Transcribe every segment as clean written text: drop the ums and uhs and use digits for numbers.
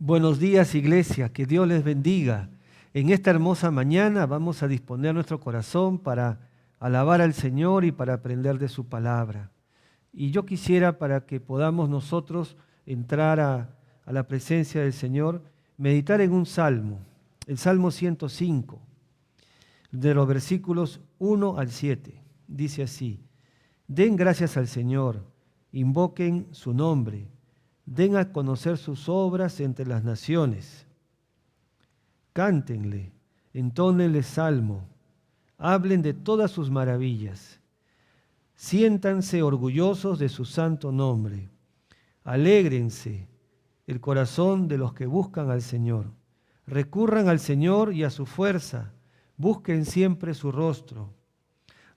Buenos días, iglesia, que Dios les bendiga. En esta hermosa mañana vamos a disponer nuestro corazón para alabar al Señor y para aprender de su palabra. Y yo quisiera, para que podamos nosotros entrar a la presencia del Señor, meditar en un salmo, el Salmo 105, de los versículos 1 al 7. Dice así: den gracias al Señor, invoquen su nombre, den a conocer sus obras entre las naciones. Cántenle, entónenle salmo, hablen de todas sus maravillas. Siéntanse orgullosos de su santo nombre. Alégrense el corazón de los que buscan al Señor. Recurran al Señor y a su fuerza. Busquen siempre su rostro.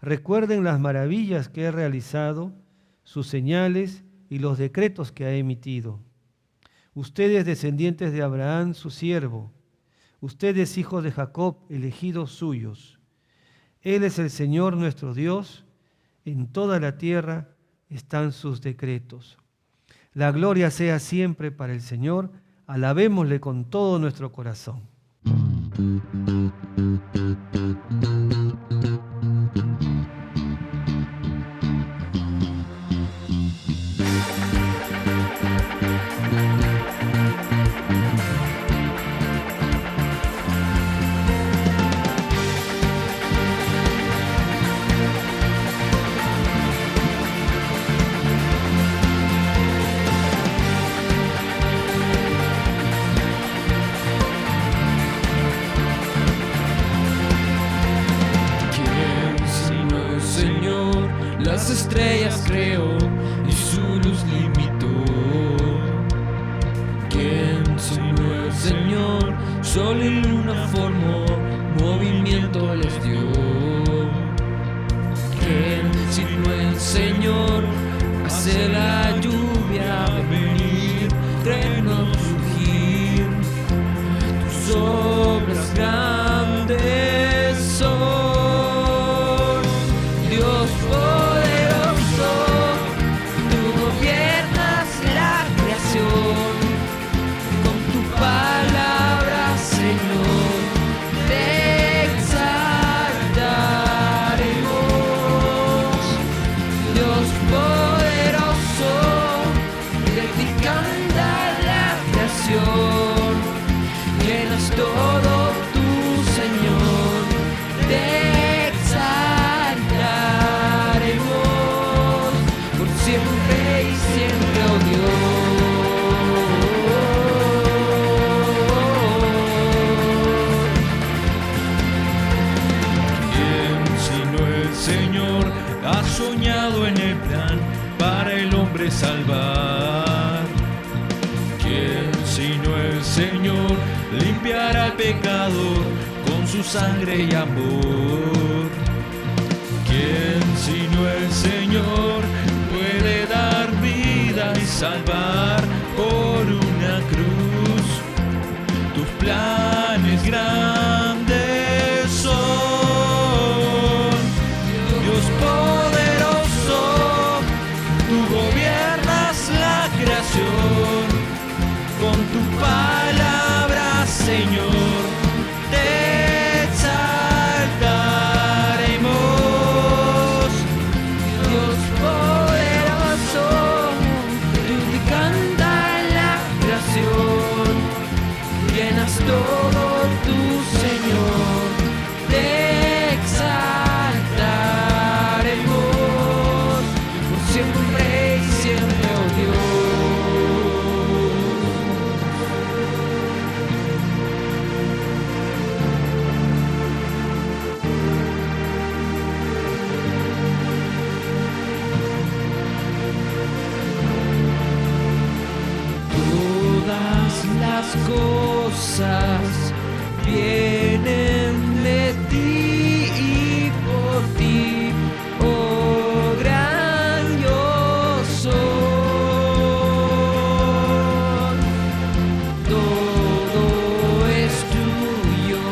Recuerden las maravillas que ha realizado, sus señales y los decretos que ha emitido. Ustedes, descendientes de Abraham, su siervo, ustedes, hijos de Jacob, elegidos suyos. Él es el Señor nuestro Dios, en toda la tierra están sus decretos. La gloria sea siempre para el Señor, alabémosle con todo nuestro corazón. Las estrellas creó y su luz limitó. ¿Quién sino el Señor? Sol y luna formó, movimiento les dio. ¿Quién sino el Señor? Hace la lluvia venir, truenos surgir. Tus obras grandes son. Dios poderoso, tú gobiernas la creación. Con tu palabra, Señor, te exaltaremos. Dios poderoso, de ti canta la creación. Llenas todo tú, Señor, te siempre y siempre, oh Dios. ¿Quién sino el Señor ha soñado en el plan para el hombre salvar? ¿Quién sino el Señor limpiará al pecador con su sangre y amor? ¿Quién sino el Señor puede dar vida y salvar por una cruz? Tus planes grandes son. Dios poderoso, tú gobiernas la creación. Con tu palabra, Señor, te exaltaremos. Dios poderoso, tú te canta la creación. Llenas todo tú, Señor, te exaltaremos por siempre y siempre, oh Dios. Todas las cosas vienen de ti y por ti, oh gran yo soy. Todo es tuyo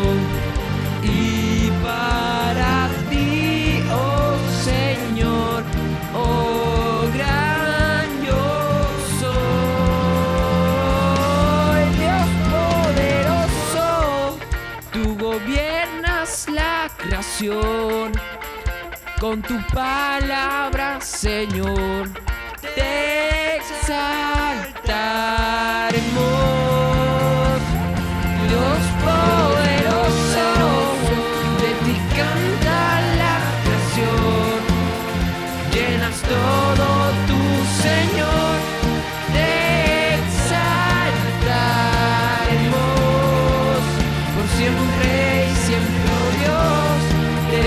y para ti, oh Señor, oh gran yo soy. Dios con tu palabra, Señor, te exaltaremos. Dios poderoso, de ti canta la creación, llenas todo tu Señor, te exaltaremos por siempre y siempre, oh Dios, te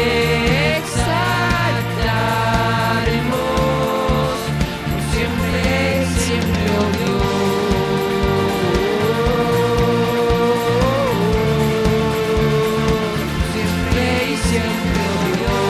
exaltaremos por siempre y siempre, oh Dios. Siempre y siempre, oh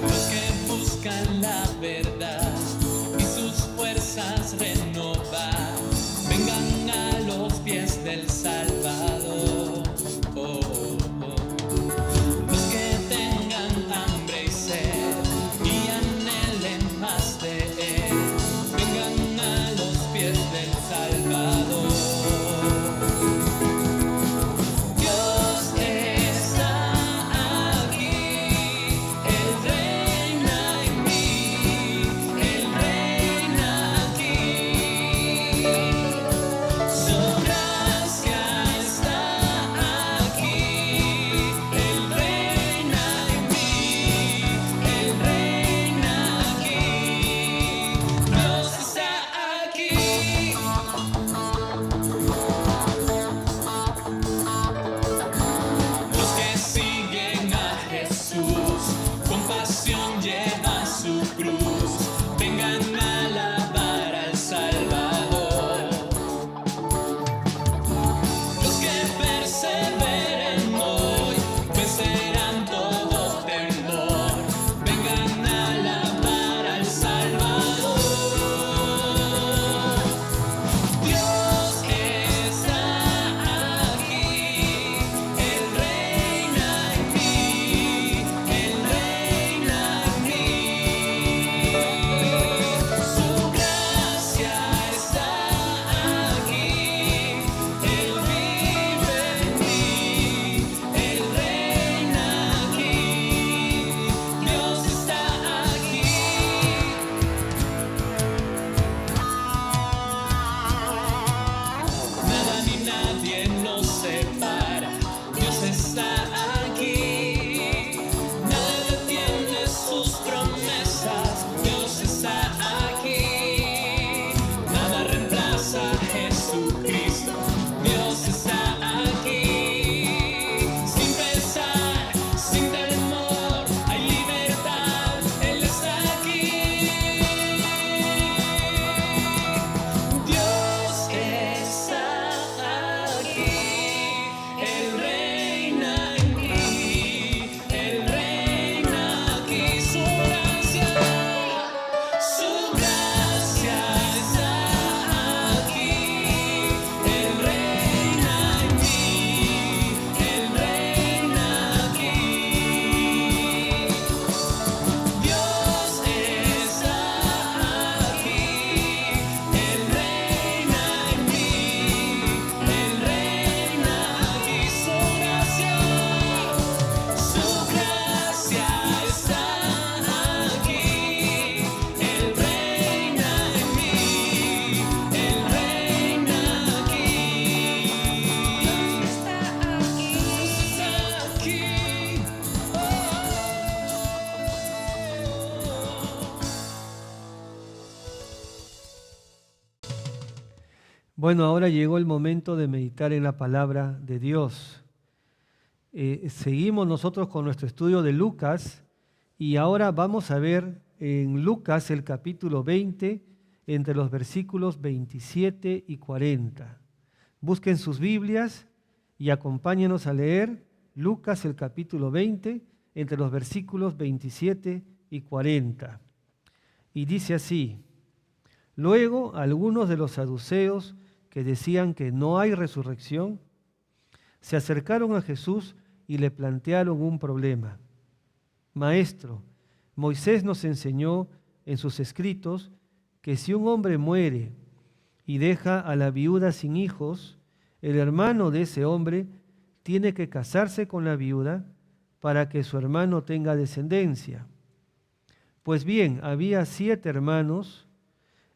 Los que buscan la verdad y sus fuerzas renovar, vengan a los pies del Salvador. Oh, oh, oh. Los que tengan hambre y sed y anhelen más de Él, vengan a los pies del Salvador. Dios está aquí, Él reina en mí, Él reina aquí. Su gracia está aquí, Él reina en mí, Él reina aquí. Dios está aquí. Los que siguen a Jesús, con pasión llevan su cruz, vengan a alabar al Salvador. Los que perseveren hoy, vencerán todo temor, vengan a alabar al Salvador. Dios está aquí, Él reina en mí, Él reina en mí. Su gracia está aquí, Él vive en mí, Él reina aquí. Dios está aquí. Nada ni nadie nos separa, Dios está aquí. Nada detiene sus promesas, Dios está aquí. Nada reemplaza a Jesucristo, Dios está aquí. Sin pensar, sin temor, hay libertad, Él está aquí. Dios está aquí, Él reina en mí, Él reina aquí. Su gracia está aquí, Él reina en mí, Él reina aquí. Dios está aquí, Él reina en mí, Él reina aquí. Su gracia está aquí, Él reina en mí, Él reina aquí. Está aquí. Bueno, ahora llegó el momento de meditar en la palabra de Dios. Seguimos nosotros con nuestro estudio de Lucas y ahora vamos a ver en Lucas el capítulo 20, entre los versículos 27 y 40. Busquen sus Biblias y acompáñenos a leer Lucas el capítulo 20, entre los versículos 27 y 40. Y dice así: luego algunos de los saduceos que decían que no hay resurrección, se acercaron a Jesús y le plantearon un problema. Maestro, Moisés nos enseñó en sus escritos que si un hombre muere y deja a la viuda sin hijos, el hermano de ese hombre tiene que casarse con la viuda para que su hermano tenga descendencia. Pues bien, había 7 hermanos,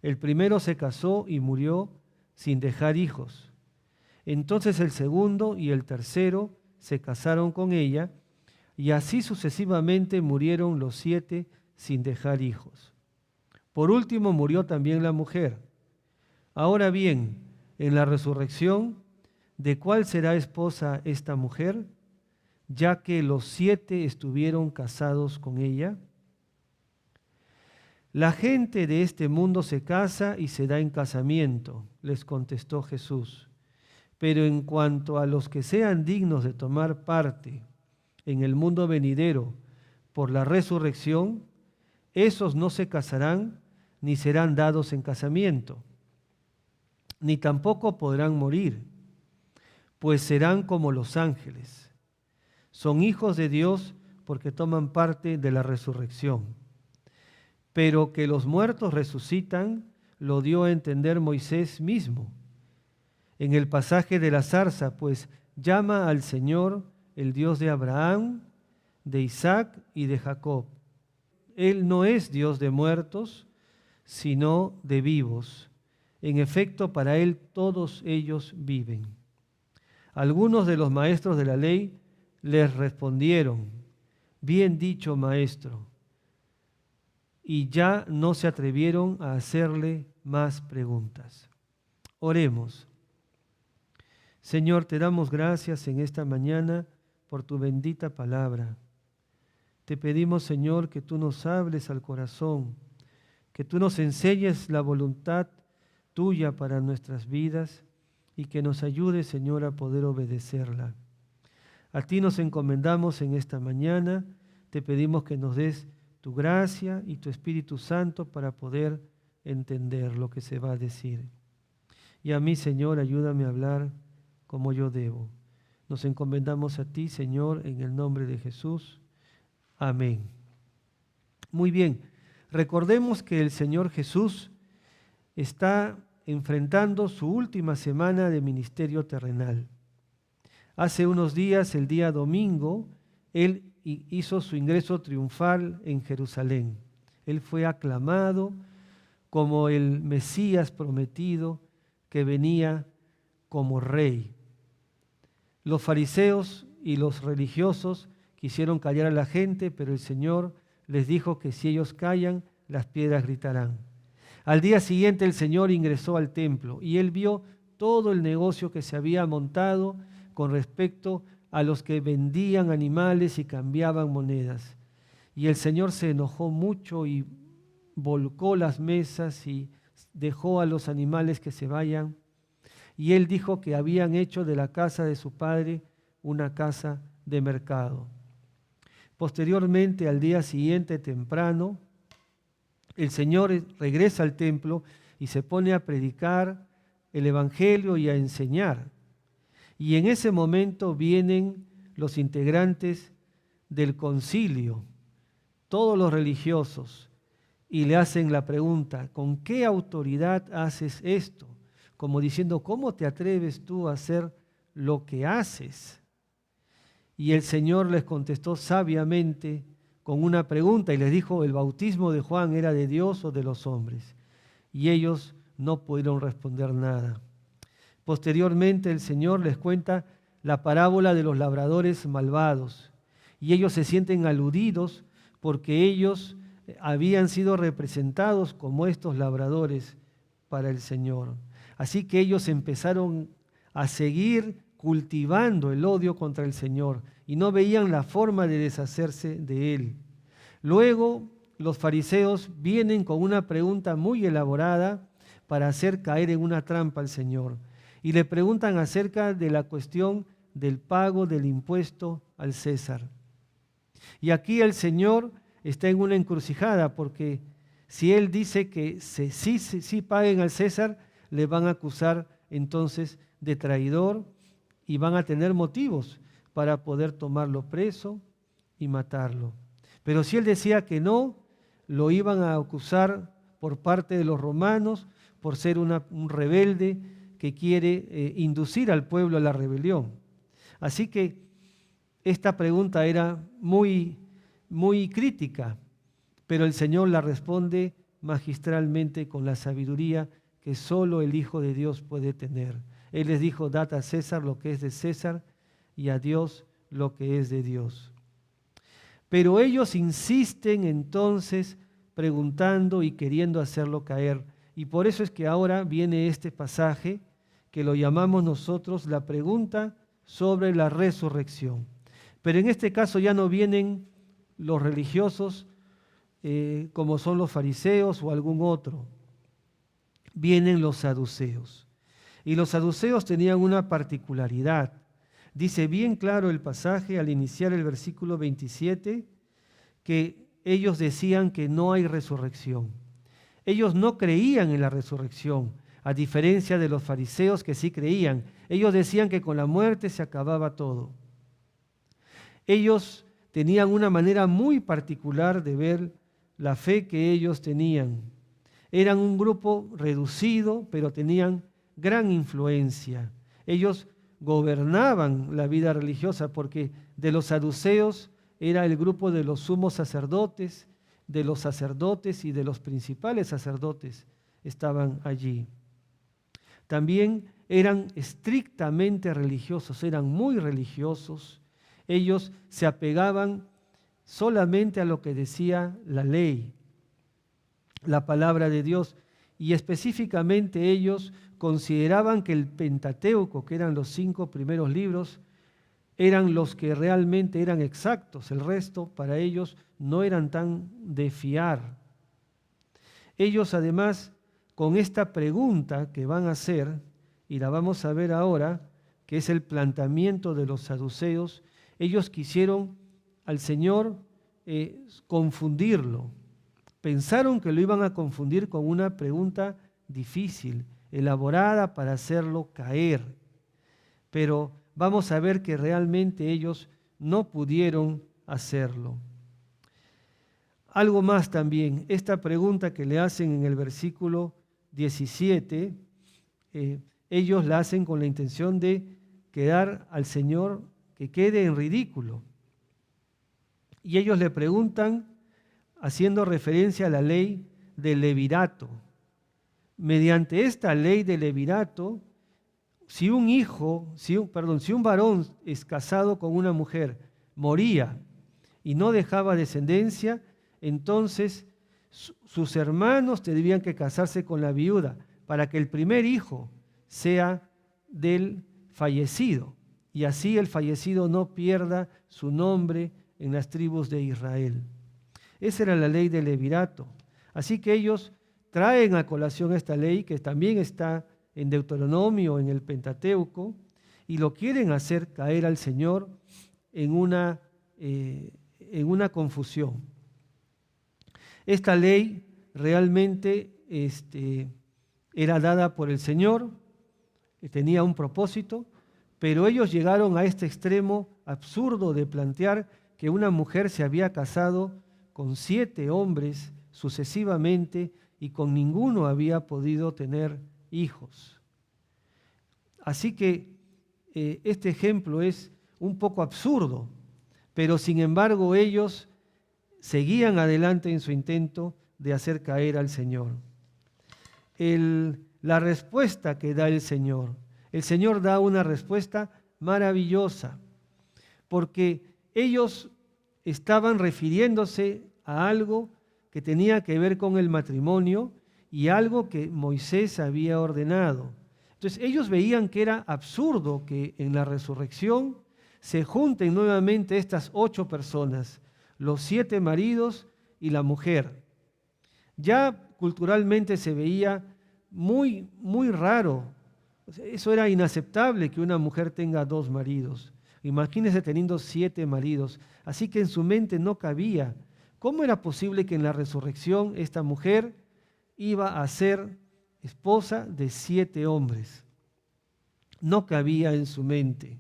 el primero se casó y murió sin dejar hijos. Entonces el segundo y el tercero se casaron con ella, y así sucesivamente murieron los 7 sin dejar hijos. Por último murió también la mujer. Ahora bien, en la resurrección, ¿de cuál será esposa esta mujer, ya que los 7 estuvieron casados con ella? La gente de este mundo se casa y se da en casamiento, les contestó Jesús. Pero en cuanto a los que sean dignos de tomar parte en el mundo venidero por la resurrección, esos no se casarán ni serán dados en casamiento, ni tampoco podrán morir, pues serán como los ángeles. Son hijos de Dios porque toman parte de la resurrección. Pero que los muertos resucitan, lo dio a entender Moisés mismo en el pasaje de la zarza, pues llama al Señor el Dios de Abraham, de Isaac y de Jacob. Él no es Dios de muertos, sino de vivos. En efecto, para Él todos ellos viven. Algunos de los maestros de la ley les respondieron: bien dicho, maestro. Y ya no se atrevieron a hacerle más preguntas. Oremos. Señor, te damos gracias en esta mañana por tu bendita palabra. Te pedimos, Señor, que tú nos hables al corazón, que tú nos enseñes la voluntad tuya para nuestras vidas y que nos ayudes, Señor, a poder obedecerla. A ti nos encomendamos en esta mañana, te pedimos que nos des tu gracia y tu Espíritu Santo para poder entender lo que se va a decir. Y a mí, Señor, ayúdame a hablar como yo debo. Nos encomendamos a ti, Señor, en el nombre de Jesús. Amén. Muy bien, recordemos que el Señor Jesús está enfrentando su última semana de ministerio terrenal. Hace unos días, el día domingo, Él hizo su ingreso triunfal en Jerusalén. Él fue aclamado como el Mesías prometido que venía como rey. Los fariseos y los religiosos quisieron callar a la gente, pero el Señor les dijo que si ellos callan, las piedras gritarán. Al día siguiente el Señor ingresó al templo y Él vio todo el negocio que se había montado con respecto a los que vendían animales y cambiaban monedas. Y el Señor se enojó mucho y volcó las mesas y dejó a los animales que se vayan. Y Él dijo que habían hecho de la casa de su padre una casa de mercado. Posteriormente, al día siguiente temprano, el Señor regresa al templo y se pone a predicar el Evangelio y a enseñar. Y en ese momento vienen los integrantes del concilio, todos los religiosos, y le hacen la pregunta: ¿con qué autoridad haces esto? Como diciendo, ¿cómo te atreves tú a hacer lo que haces? Y el Señor les contestó sabiamente con una pregunta y les dijo: ¿el bautismo de Juan era de Dios o de los hombres? Y ellos no pudieron responder nada. Posteriormente el Señor les cuenta la parábola de los labradores malvados y ellos se sienten aludidos porque ellos habían sido representados como estos labradores para el Señor. Así que ellos empezaron a seguir cultivando el odio contra el Señor y no veían la forma de deshacerse de Él. Luego los fariseos vienen con una pregunta muy elaborada para hacer caer en una trampa al Señor. Y le preguntan acerca de la cuestión del pago del impuesto al César. Y aquí el Señor está en una encrucijada, porque si Él dice que sí paguen al César, le van a acusar entonces de traidor y van a tener motivos para poder tomarlo preso y matarlo. Pero si Él decía que no, lo iban a acusar por parte de los romanos por ser un rebelde que quiere inducir al pueblo a la rebelión. Así que esta pregunta era muy crítica, pero el Señor la responde magistralmente con la sabiduría que solo el Hijo de Dios puede tener. Él les dijo: dad a César lo que es de César y a Dios lo que es de Dios. Pero ellos insisten entonces preguntando y queriendo hacerlo caer. Y por eso es que ahora viene este pasaje que lo llamamos nosotros la pregunta sobre la resurrección. Pero en este caso ya no vienen los religiosos como son los fariseos o algún otro. Vienen los saduceos. Y los saduceos tenían una particularidad. Dice bien claro el pasaje al iniciar el versículo 27 que ellos decían que no hay resurrección. Ellos no creían en la resurrección, a diferencia de los fariseos que sí creían. Ellos decían que con la muerte se acababa todo. Ellos tenían una manera muy particular de ver la fe que ellos tenían. Eran un grupo reducido, pero tenían gran influencia. Ellos gobernaban la vida religiosa, porque de los saduceos era el grupo de los sumos sacerdotes, de los sacerdotes y de los principales sacerdotes estaban allí. También eran estrictamente religiosos, eran muy religiosos. Ellos se apegaban solamente a lo que decía la ley, la palabra de Dios, y específicamente ellos consideraban que el Pentateuco, que eran los 5 primeros libros, eran los que realmente eran exactos. El resto para ellos no eran tan de fiar. Ellos además, con esta pregunta que van a hacer, y la vamos a ver ahora, que es el planteamiento de los saduceos, ellos quisieron al Señor confundirlo. Pensaron que lo iban a confundir con una pregunta difícil, elaborada para hacerlo caer. Pero vamos a ver que realmente ellos no pudieron hacerlo. Algo más también, esta pregunta que le hacen en el versículo 17, ellos la hacen con la intención de quedar al Señor, que quede en ridículo. Y ellos le preguntan haciendo referencia a la ley del levirato. Mediante esta ley del levirato, si un varón es casado con una mujer, moría y no dejaba descendencia, entonces sus hermanos tendrían que casarse con la viuda para que el primer hijo sea del fallecido, y así el fallecido no pierda su nombre en las tribus de Israel. Esa era la ley del levirato. Así que ellos traen a colación esta ley, que también está en Deuteronomio, en el Pentateuco, y lo quieren hacer caer al Señor en una confusión. Esta ley realmente era dada por el Señor, tenía un propósito, pero ellos llegaron a este extremo absurdo de plantear que una mujer se había casado con 7 hombres sucesivamente y con ninguno había podido tener hijos. Así que este ejemplo es un poco absurdo, pero sin embargo ellos seguían adelante en su intento de hacer caer al Señor. La respuesta que da el Señor da una respuesta maravillosa, porque ellos estaban refiriéndose a algo que tenía que ver con el matrimonio y algo que Moisés había ordenado. Entonces ellos veían que era absurdo que en la resurrección se junten nuevamente estas 8 personas, los 7 maridos y la mujer. Ya culturalmente se veía muy, muy raro. Eso era inaceptable que una mujer tenga 2 maridos. Imagínense teniendo 7 maridos. Así que en su mente no cabía. ¿Cómo era posible que en la resurrección esta mujer iba a ser esposa de 7 hombres? No cabía en su mente.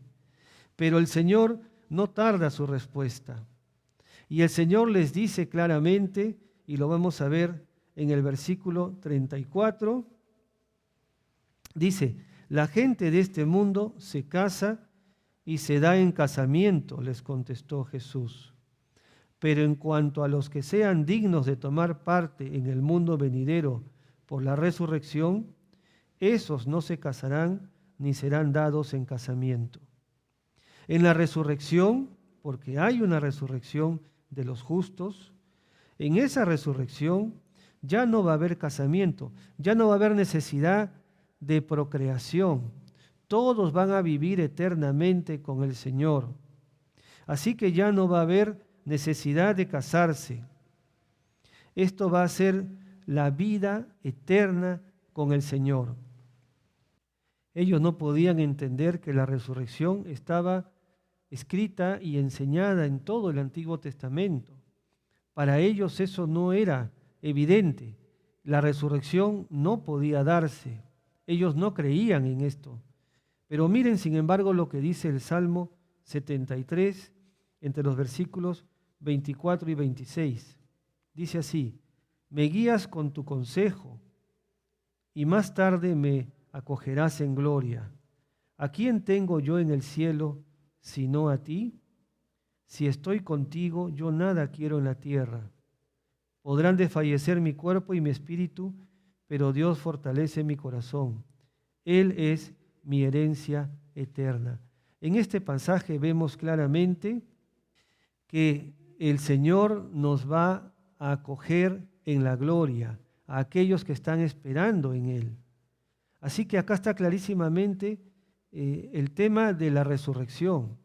Pero el Señor no tarda su respuesta. Y el Señor les dice claramente, y lo vamos a ver en el versículo 34, dice: la gente de este mundo se casa y se da en casamiento, les contestó Jesús. Pero en cuanto a los que sean dignos de tomar parte en el mundo venidero por la resurrección, esos no se casarán ni serán dados en casamiento. En la resurrección, porque hay una resurrección de los justos, en esa resurrección ya no va a haber casamiento, ya no va a haber necesidad de procreación. Todos van a vivir eternamente con el Señor. Así que ya no va a haber necesidad de casarse. Esto va a ser la vida eterna con el Señor. Ellos no podían entender que la resurrección estaba escrita y enseñada en todo el Antiguo Testamento. Para ellos eso no era evidente. La resurrección no podía darse. Ellos no creían en esto. Pero miren, sin embargo, lo que dice el Salmo 73, entre los versículos 24 y 26. Dice así: me guías con tu consejo, y más tarde me acogerás en gloria. ¿A quién tengo yo en el cielo sino a ti? Si estoy contigo, yo nada quiero en la tierra. Podrán desfallecer mi cuerpo y mi espíritu, pero Dios fortalece mi corazón. Él es mi herencia eterna. En este pasaje vemos claramente que el Señor nos va a acoger en la gloria a aquellos que están esperando en Él. Así que acá está clarísimamente el tema de la resurrección,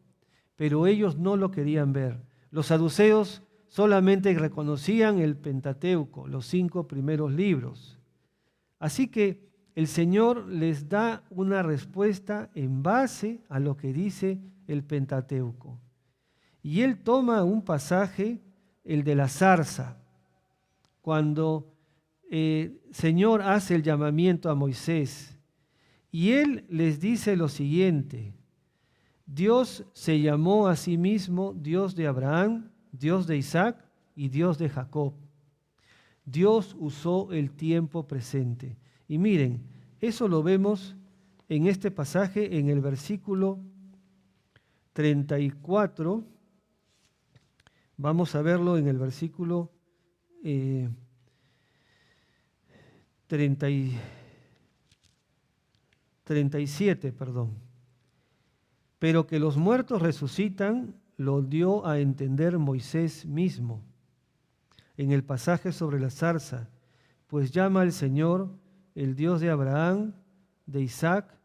pero ellos no lo querían ver. Los saduceos solamente reconocían el Pentateuco, los 5 primeros libros. Así que el Señor les da una respuesta en base a lo que dice el Pentateuco. Y Él toma un pasaje, el de la zarza, cuando el Señor hace el llamamiento a Moisés. Y Él les dice lo siguiente: Dios se llamó a sí mismo Dios de Abraham, Dios de Isaac y Dios de Jacob. Dios usó el tiempo presente. Y miren, eso lo vemos en este pasaje, en el versículo 34. Vamos a verlo en el versículo 37, Pero que los muertos resucitan, lo dio a entender Moisés mismo en el pasaje sobre la zarza, pues llama al Señor el Dios de Abraham, de Isaac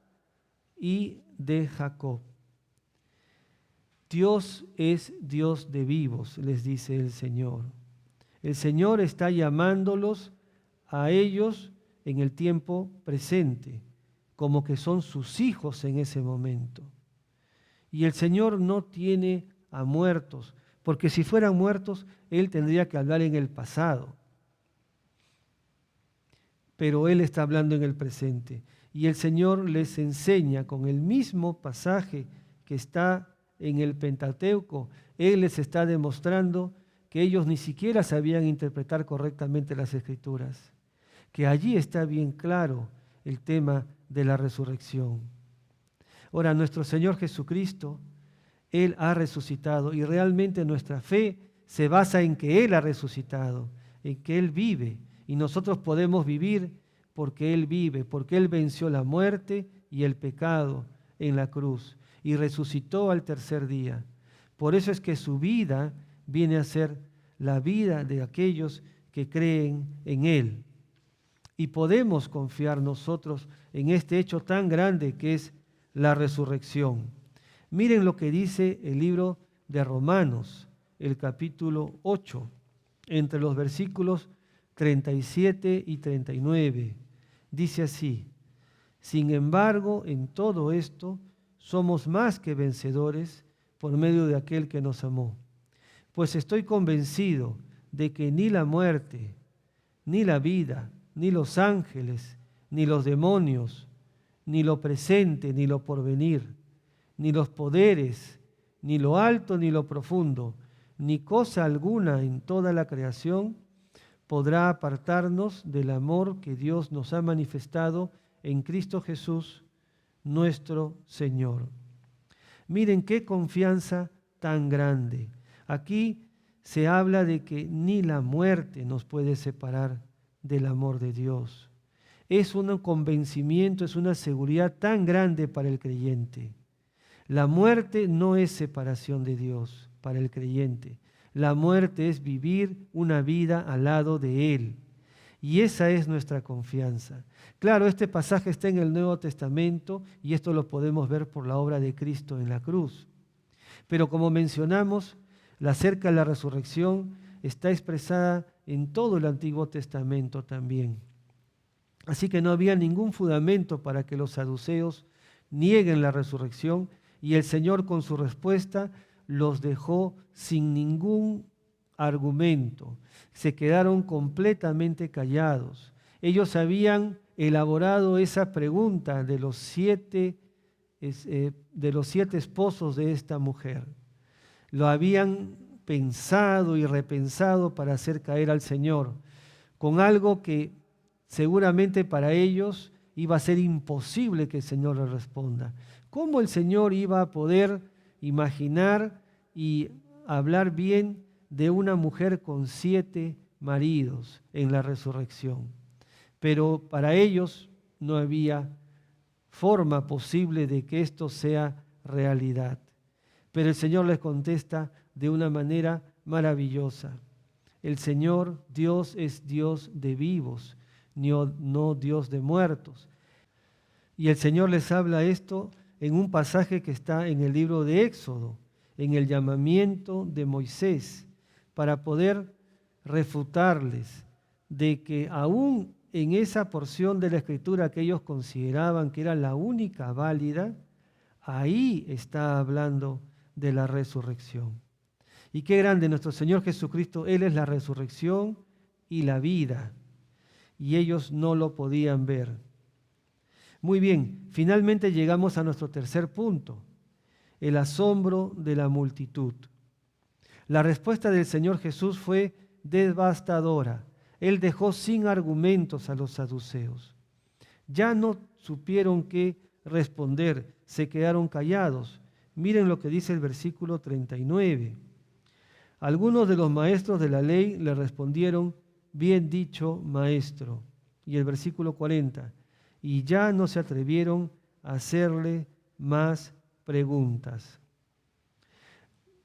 y de Jacob. Dios es Dios de vivos, les dice el Señor. El Señor está llamándolos a ellos en el tiempo presente, como que son sus hijos en ese momento. Y el Señor no tiene a muertos, porque si fueran muertos, Él tendría que hablar en el pasado. Pero Él está hablando en el presente. Y el Señor les enseña con el mismo pasaje que está en el Pentateuco. Él les está demostrando que ellos ni siquiera sabían interpretar correctamente las Escrituras. Que allí está bien claro el tema de la resurrección. Ahora, nuestro Señor Jesucristo, Él ha resucitado y realmente nuestra fe se basa en que Él ha resucitado, en que Él vive. Y nosotros podemos vivir porque Él vive, porque Él venció la muerte y el pecado en la cruz y resucitó al tercer día. Por eso es que su vida viene a ser la vida de aquellos que creen en Él. Y podemos confiar nosotros en este hecho tan grande que es la resurrección. Miren lo que dice el libro de Romanos, el capítulo 8, entre los versículos 37 y 39. Dice así: sin embargo, en todo esto somos más que vencedores por medio de aquel que nos amó. Pues estoy convencido de que ni la muerte, ni la vida, ni los ángeles, ni los demonios, ni lo presente, ni lo porvenir, ni los poderes, ni lo alto, ni lo profundo, ni cosa alguna en toda la creación podrá apartarnos del amor que Dios nos ha manifestado en Cristo Jesús, nuestro Señor. Miren qué confianza tan grande. Aquí se habla de que ni la muerte nos puede separar del amor de Dios. Es un convencimiento, es una seguridad tan grande para el creyente. La muerte no es separación de Dios para el creyente. La muerte es vivir una vida al lado de Él. Y esa es nuestra confianza. Claro, este pasaje está en el Nuevo Testamento y esto lo podemos ver por la obra de Cristo en la cruz. Pero como mencionamos, acerca de la resurrección está expresada en todo el Antiguo Testamento también. Así que no había ningún fundamento para que los saduceos nieguen la resurrección, y el Señor con su respuesta los dejó sin ningún argumento. Se quedaron completamente callados. Ellos habían elaborado esa pregunta de los siete esposos de esta mujer. Lo habían pensado y repensado para hacer caer al Señor con algo que seguramente para ellos iba a ser imposible que el Señor les responda. ¿Cómo el Señor iba a poder imaginar y hablar bien de una mujer con 7 maridos en la resurrección? Pero para ellos no había forma posible de que esto sea realidad. Pero el Señor les contesta de una manera maravillosa. El Señor Dios es Dios de vivos, no Dios de muertos. Y el Señor les habla esto en un pasaje que está en el libro de Éxodo, en el llamamiento de Moisés, para poder refutarles de que aún en esa porción de la Escritura que ellos consideraban que era la única válida, ahí está hablando de la resurrección. Y qué grande nuestro Señor Jesucristo, Él es la resurrección y la vida, y ellos no lo podían ver. Muy bien, finalmente llegamos a nuestro tercer punto, el asombro de la multitud. La respuesta del Señor Jesús fue devastadora. Él dejó sin argumentos a los saduceos. Ya no supieron qué responder, se quedaron callados. Miren lo que dice el versículo 39. Algunos de los maestros de la ley le respondieron: bien dicho, maestro. Y el versículo 40. Y ya no se atrevieron a hacerle más preguntas.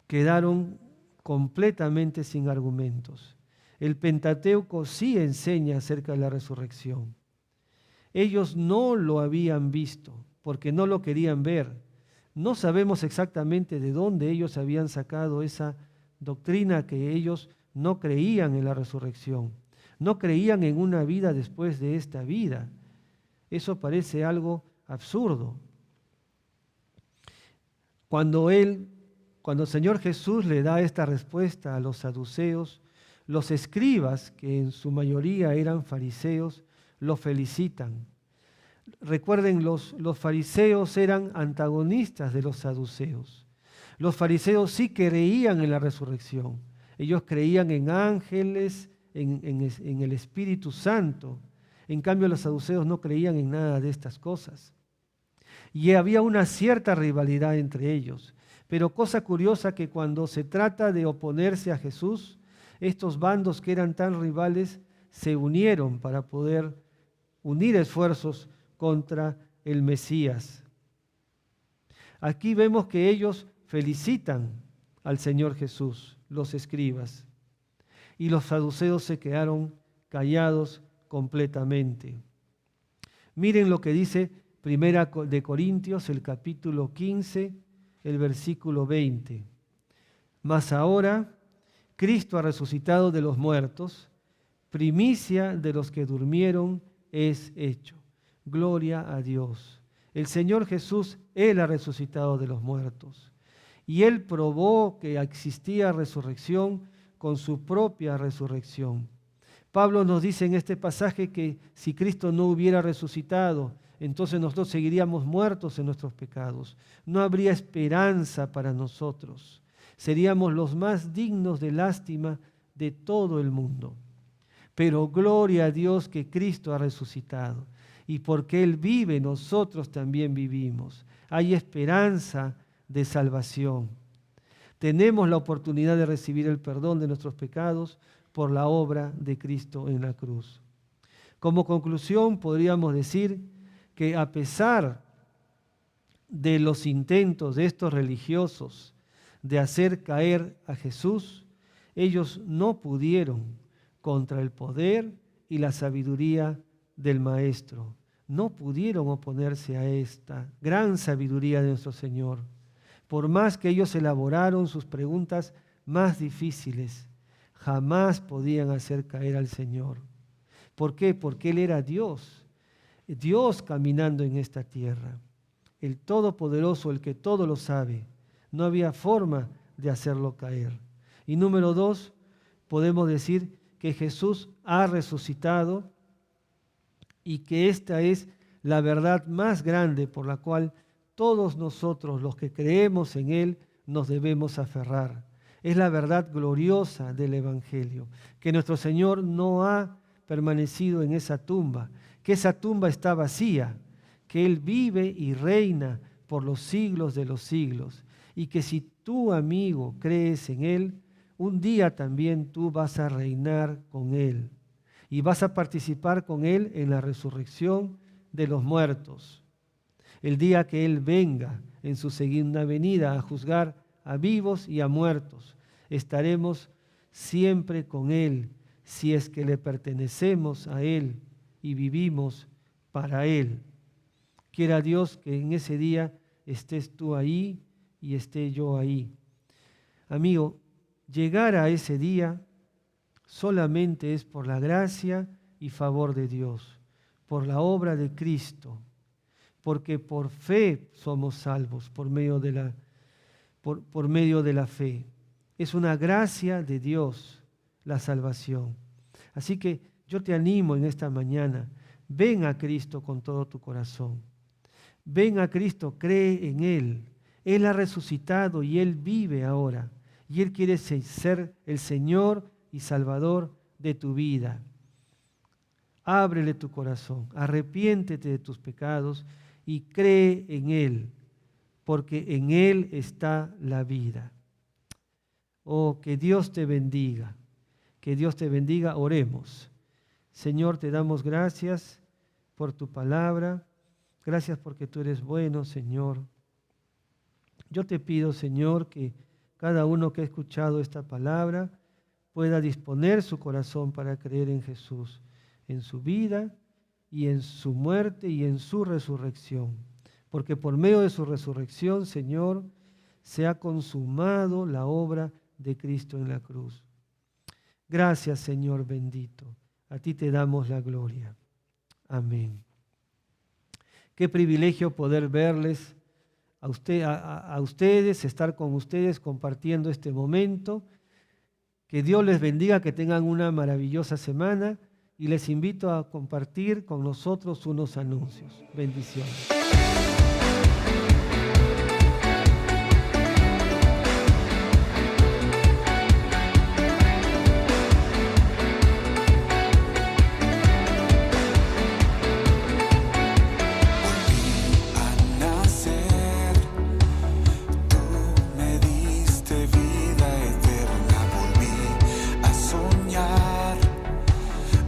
Quedaron completamente sin argumentos. El Pentateuco sí enseña acerca de la resurrección. Ellos no lo habían visto porque no lo querían ver. No sabemos exactamente de dónde ellos habían sacado esa doctrina que ellos no creían en la resurrección. No creían en una vida después de esta vida. Eso parece algo absurdo. Cuando el Señor Jesús le da esta respuesta a los saduceos, los escribas, que en su mayoría eran fariseos, lo felicitan. Recuerden, los fariseos eran antagonistas de los saduceos. Los fariseos sí creían en la resurrección. Ellos creían en ángeles, en el Espíritu Santo. En cambio, los saduceos no creían en nada de estas cosas. Y había una cierta rivalidad entre ellos. Pero cosa curiosa que cuando se trata de oponerse a Jesús, estos bandos que eran tan rivales se unieron para poder unir esfuerzos contra el Mesías. Aquí vemos que ellos felicitan al Señor Jesús, los escribas, y los saduceos se quedaron callados completamente. Miren lo que dice Primera de Corintios, el capítulo 15, el versículo 20. Mas ahora, Cristo ha resucitado de los muertos, primicia de los que durmieron es hecho. Gloria a Dios. El Señor Jesús, Él ha resucitado de los muertos. Y Él probó que existía resurrección con su propia resurrección. Pablo nos dice en este pasaje que si Cristo no hubiera resucitado, entonces nosotros seguiríamos muertos en nuestros pecados. No habría esperanza para nosotros. Seríamos los más dignos de lástima de todo el mundo. Pero gloria a Dios que Cristo ha resucitado. Y porque Él vive, nosotros también vivimos. Hay esperanza de salvación. Tenemos la oportunidad de recibir el perdón de nuestros pecados por la obra de Cristo en la cruz. Como conclusión, podríamos decir que a pesar de los intentos de estos religiosos de hacer caer a Jesús, ellos no pudieron contra el poder y la sabiduría del Maestro. No pudieron oponerse a esta gran sabiduría de nuestro Señor. Por más que ellos elaboraron sus preguntas más difíciles, jamás podían hacer caer al Señor. ¿Por qué? Porque Él era Dios, Dios caminando en esta tierra, el Todopoderoso, el que todo lo sabe. No había forma de hacerlo caer. Y número 2, podemos decir que Jesús ha resucitado y que esta es la verdad más grande por la cual todos nosotros, los que creemos en Él, nos debemos aferrar. Es la verdad gloriosa del Evangelio, que nuestro Señor no ha permanecido en esa tumba, que esa tumba está vacía, que Él vive y reina por los siglos de los siglos, y que si tú, amigo, crees en Él, un día también tú vas a reinar con Él y vas a participar con Él en la resurrección de los muertos. El día que Él venga en su segunda venida a juzgar a vivos y a muertos, estaremos siempre con Él si es que le pertenecemos a Él y vivimos para Él. Quiera Dios que en ese día estés tú ahí y esté yo ahí. Amigo, llegar a ese día solamente es por la gracia y favor de Dios, por la obra de Cristo, porque por fe somos salvos, por medio de la fe. Es una gracia de Dios la salvación. Así que yo te animo en esta mañana, ven a Cristo con todo tu corazón. Ven a Cristo, cree en Él. Él ha resucitado y Él vive ahora. Y Él quiere ser el Señor y Salvador de tu vida. Ábrele tu corazón, arrepiéntete de tus pecados y cree en Él, porque en Él está la vida. Oh, que Dios te bendiga, que Dios te bendiga. Oremos. Señor, te damos gracias por tu palabra. Gracias porque tú eres bueno, Señor. Yo te pido, Señor, que cada uno que ha escuchado esta palabra pueda disponer su corazón para creer en Jesús, en su vida y en su muerte y en su resurrección. Porque por medio de su resurrección, Señor, se ha consumado la obra de Cristo en la cruz. Gracias, Señor bendito. A ti te damos la gloria. Amén. Qué privilegio poder verles a ustedes, estar con ustedes compartiendo este momento. Que Dios les bendiga, que tengan una maravillosa semana y les invito a compartir con nosotros unos anuncios. Bendiciones.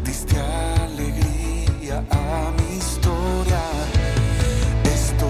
Diste alegría a mi historia. Estoy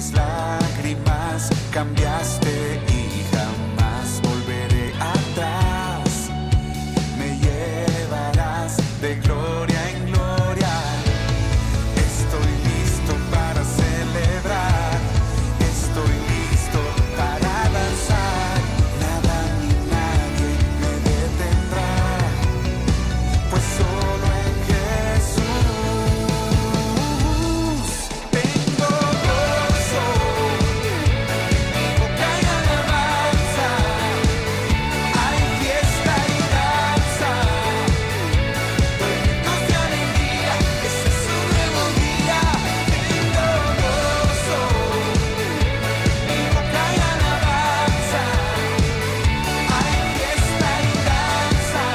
mis lágrimas cambiaste y jamás volveré atrás. Me llevarás de gloria en gloria. Estoy listo para celebrar. Estoy listo para danzar. Nada ni nadie me detendrá, pues solo en Jesús tengo gozo. Mi boca y alabanza. Hay fiesta y danza. Doy gritos de alegría. Ese es un nuevo día. Tengo gozo. Mi boca y alabanza. Hay fiesta y danza.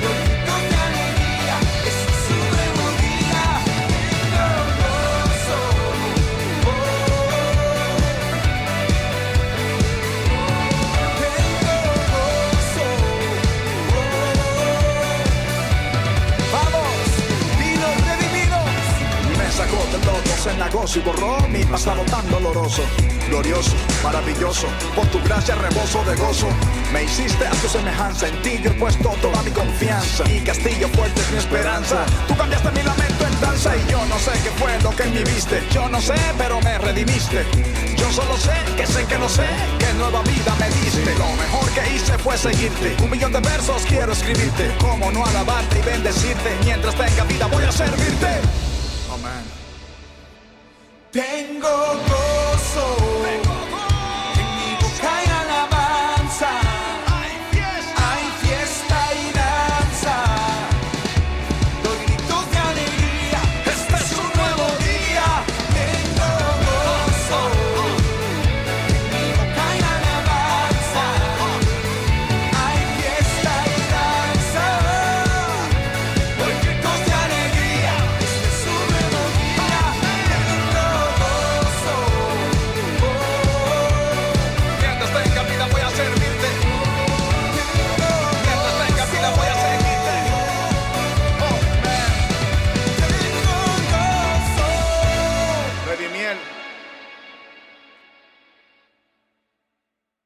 Doy gritos de alegría. Ese es un nuevo día. Tengo gozo. Vamos, dinos redimidos. Me sacó del lodo cenagoso y borró mi pasado tan doloroso. Glorioso, maravilloso, por tu gracia reboso de gozo. Me hiciste a tu semejanza, en ti yo he puesto toda mi confianza. Mi castillo fuerte es mi esperanza. Tú cambiaste mi lamento en danza y yo no sé qué fue lo que en mí viste. Yo no sé, pero me redimiste. Yo solo sé que lo sé, que nueva vida me diste. Lo mejor que hice fue seguirte. 1.000.000 de versos quiero escribirte. Cómo no alabarte y bendecirte. Mientras tenga vida voy a servirte. Amén. Tengo